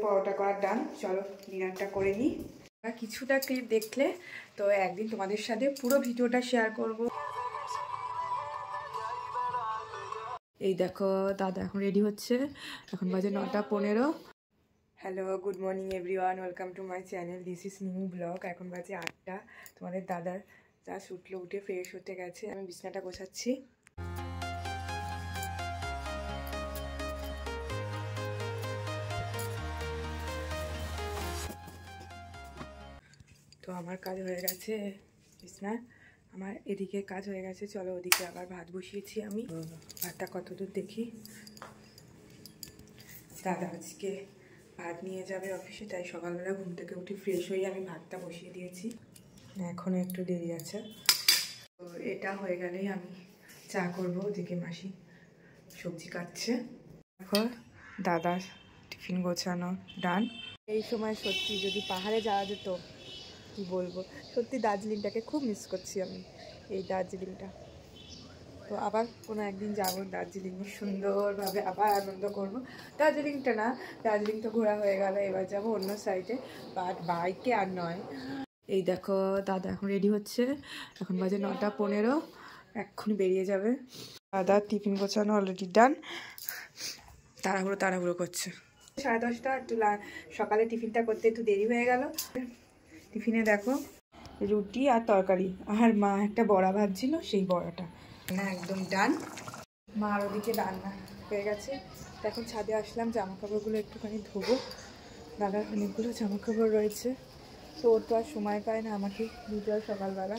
পরোটা করার ডান। চলো ডিনারটা করে নিই। কিছুটা ক্লিপ দেখলে তো একদিন তোমাদের সাথে পুরো ভিডিওটা শেয়ার করব। এই দেখো দাদা এখন রেডি হচ্ছে, এখন বাজে 9:15। Hello, good morning everyone, welcome to my channel, this is new blog. এখন বাজে 8টা। তোমাদের দাদার জাস্ট উঠলো, উঠে ফ্রেশ হতে গেছে, আমি বিছনাটা গোছাচ্ছি। তো আমার কাজ হয়ে গেছে বিছনার, আমার এদিকে কাজ হয়ে গেছে। চলো ওদিকে আবার ভাত বসিয়েছি আমি, ভাতটা কতদূর দেখি। দাদা আজকে ভাত নিয়ে যাবে অফিসে, তাই সকালবেলা ঘুম থেকে উঠে ফ্রেশ হয়ে আমি ভাতটা বসিয়ে দিয়েছি। এখনও একটু দেরি আছে। তো এটা হয়ে গেলেই আমি চা করবো। ওদিকে মাসি সবজি কাটছে। দেখো দাদার টিফিন গোছানো ডান। এই সময় সত্যি যদি পাহাড়ে যাওয়া যেত, কি বলবো, সত্যি দার্জিলিংটাকে খুব মিস করছি আমি, এই দার্জিলিংটা। তো আবার কোনো একদিন যাবো দার্জিলিংয়ে, সুন্দরভাবে আবার আনন্দ করব। দার্জিলিংটা না, দার্জিলিং তো ঘোরা হয়ে গেল, এবার যাবো অন্য সাইডে, বাট বাইকে আর নয়। এই দেখো দাদা এখন রেডি হচ্ছে, এখন বাজে 9:15, এক্ষুনি বেরিয়ে যাবে। দাদা টিফিন গোছানো অলরেডি ডান, তাড়াহুড়ো করছে। 10:30, একটু সকালে টিফিনটা করতে একটু দেরি হয়ে গেল। টিফিনে দেখো রুটি আর তরকারি, আর মা একটা বড়া ভাজছিল, সেই বড়াটা না একদম ডান। মার ওদিকে রান্না হয়ে গেছে। এখন ছাদে আসলাম, জামা কাপড়গুলো একটুখানি ধোবো। দাদার অনেকগুলো জামা কাপড় রয়েছে, তো ওর তো আর সময় পায় না আমাকে দিতে হয় সকালবেলা।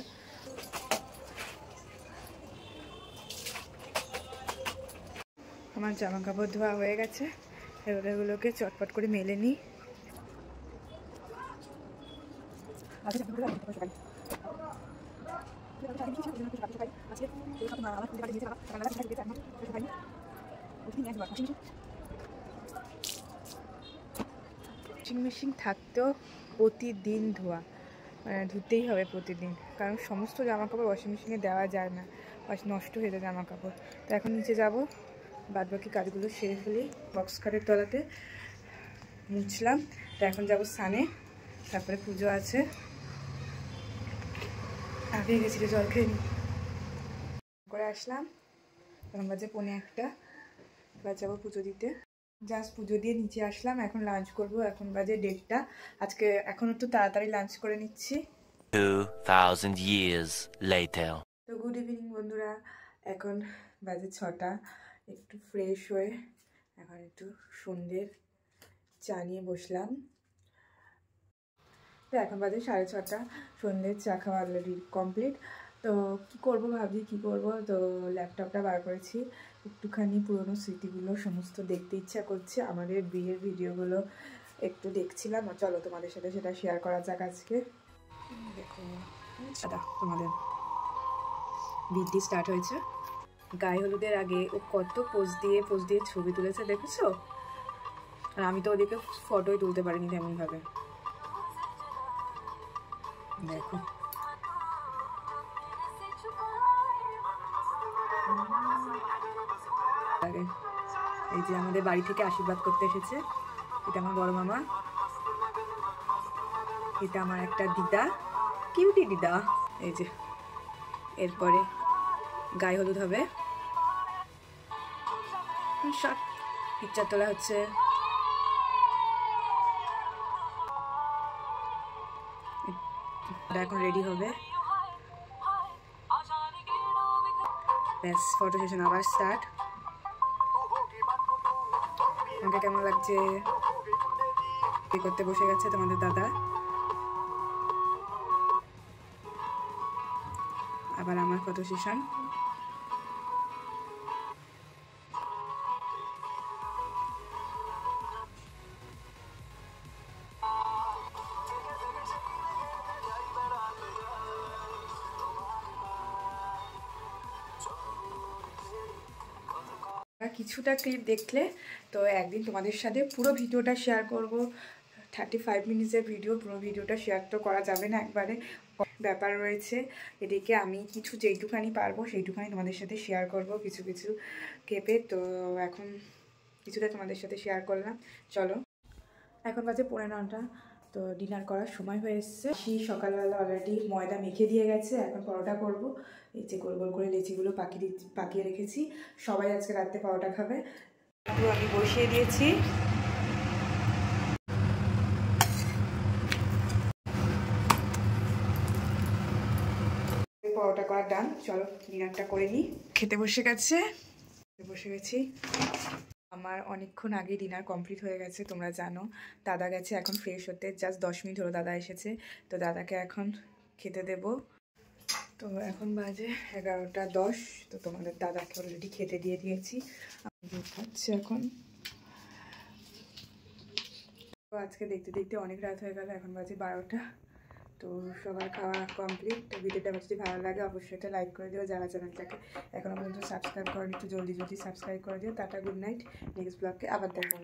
আমার জামা কাপড় ধোয়া হয়ে গেছে, এবার এগুলোকে চটপট করে মেলে নিই। ওয়াশিং মেশিন থাকতেও প্রতিদিন ধোয়া, মানে ধুতেই হবে প্রতিদিন, কারণ সমস্ত জামা কাপড় ওয়াশিং মেশিনে দেওয়া যায় না, নষ্ট হয়ে যায় জামা কাপড়। তো এখন নিচে যাব, বাদবাকি কাজগুলো সেরে ফেলি। বক্স খাটের তলাতে মুছলাম, তো এখন যাব স্নানে, তারপরে পুজো আছে। আগে গেছিল জল খেয়ে করে আসলাম, এখন বাজে 1:45, এবার যাবো পুজো দিতে। জাস্ট পুজো দিয়ে নিচে আসলাম, এখন লাঞ্চ করব। এখন বাজে 1:30, আজকে এখন একটু তাড়াতাড়ি লাঞ্চ করে নিচ্ছি। 2000 years later. তো গুড ইভিনিং বন্ধুরা, এখন বাজে 6টা। একটু ফ্রেশ হয়ে এখন একটু সন্ধ্যের চা নিয়ে বসলাম। তো এখন বাজে 6:30, সন্ধ্যের চা খাওয়া অলরেডি কমপ্লিট। তো কী করবো ভাবছি, কী করবো, তো ল্যাপটপটা বার করেছি, একটুখানি পুরনো স্মৃতিগুলো সমস্ত দেখতে ইচ্ছা করছে, আমাদের বিয়ের ভিডিওগুলো একটু দেখছিলাম। চলো তোমাদের সাথে সেটা শেয়ার করা যাক আজকে। দেখো দাদা, তোমাদের বিয়েটি স্টার্ট হয়েছে। গায়ে হলুদের আগে ও কত পোজ দিয়ে ছবি তুলেছে দেখেছো? আর আমি তো ওদিকে ফটোই তুলতে পারিনি তেমনভাবে। দেখো এই যে আমাদের বাড়ি থেকে আশীর্বাদ করতে এসেছে, এটা আমার বড় মামা, এটা আমার একটা দিদা, কিউটি দিদা। এই যে এরপরে গায়ে হলুদ হবে, সব পিকচার তোলা হচ্ছে। এখন রেডি হবে, ব্যাস ফটো সেশন আবার স্টার্ট। আমাকে কেমন লাগছে? কি করতে বসে গেছে তোমাদের দাদা, আবার আমার ফটো সেশন। কিছুটা ক্লিপ দেখলে তো একদিন তোমাদের সাথে পুরো ভিডিওটা শেয়ার করব। 35 মিনিটসের ভিডিও, পুরো ভিডিওটা শেয়ার তো করা যাবে না, একবারে ব্যাপার রয়েছে। এদিকে আমি কিছু যেইটুখানি পারবো সেইটুখানি তোমাদের সাথে শেয়ার করব, কিছু কিছু কেপে। তো এখন কিছুটা তোমাদের সাথে শেয়ার করলাম। চলো এখন বাজে 9:45, তো ডিনার করার সময় হয়ে এসছে। সকালবেলা অলরেডি ময়দা মেখে দিয়ে গেছে, এখন পরোটা করব। এই যে গোল গোল করে লেচিগুলো পাকিয়ে রেখেছি, সবাই আজকে রাত্রে পরোটা খাবে। তো আমি বসিয়ে দিয়েছি। পরোটা করা ডান, চলো ডিনারটা করে নিই। খেতে বসে গেছি। আমার অনেকক্ষণ আগে ডিনার কমপ্লিট হয়ে গেছে, তোমরা জানো। দাদা গেছে এখন ফ্রেশ হতে, জাস্ট 10 মিনিট হলো দাদা এসেছে। তো দাদাকে এখন খেতে দেব। তো এখন বাজে 11:10। তো তোমাদের দাদাকে অলরেডি খেতে দিয়ে দিয়েছি, আমি খাচ্ছি এখন। তো আজকে দেখতে দেখতে অনেক রাত হয়ে গেল, এখন বাজে 12টা। তো সবার খাওয়া কমপ্লিট। তো ভিডিওটা যদি ভালো লাগে অবশ্যই এটা লাইক করে দিও, যারা চ্যানেলটাকে এখনো পর্যন্ত সাবস্ক্রাইব করেনি একটু জলদি সাবস্ক্রাইব করে দিও। Tata, good night. নেক্সট ব্লগে আবার দেখা হবে।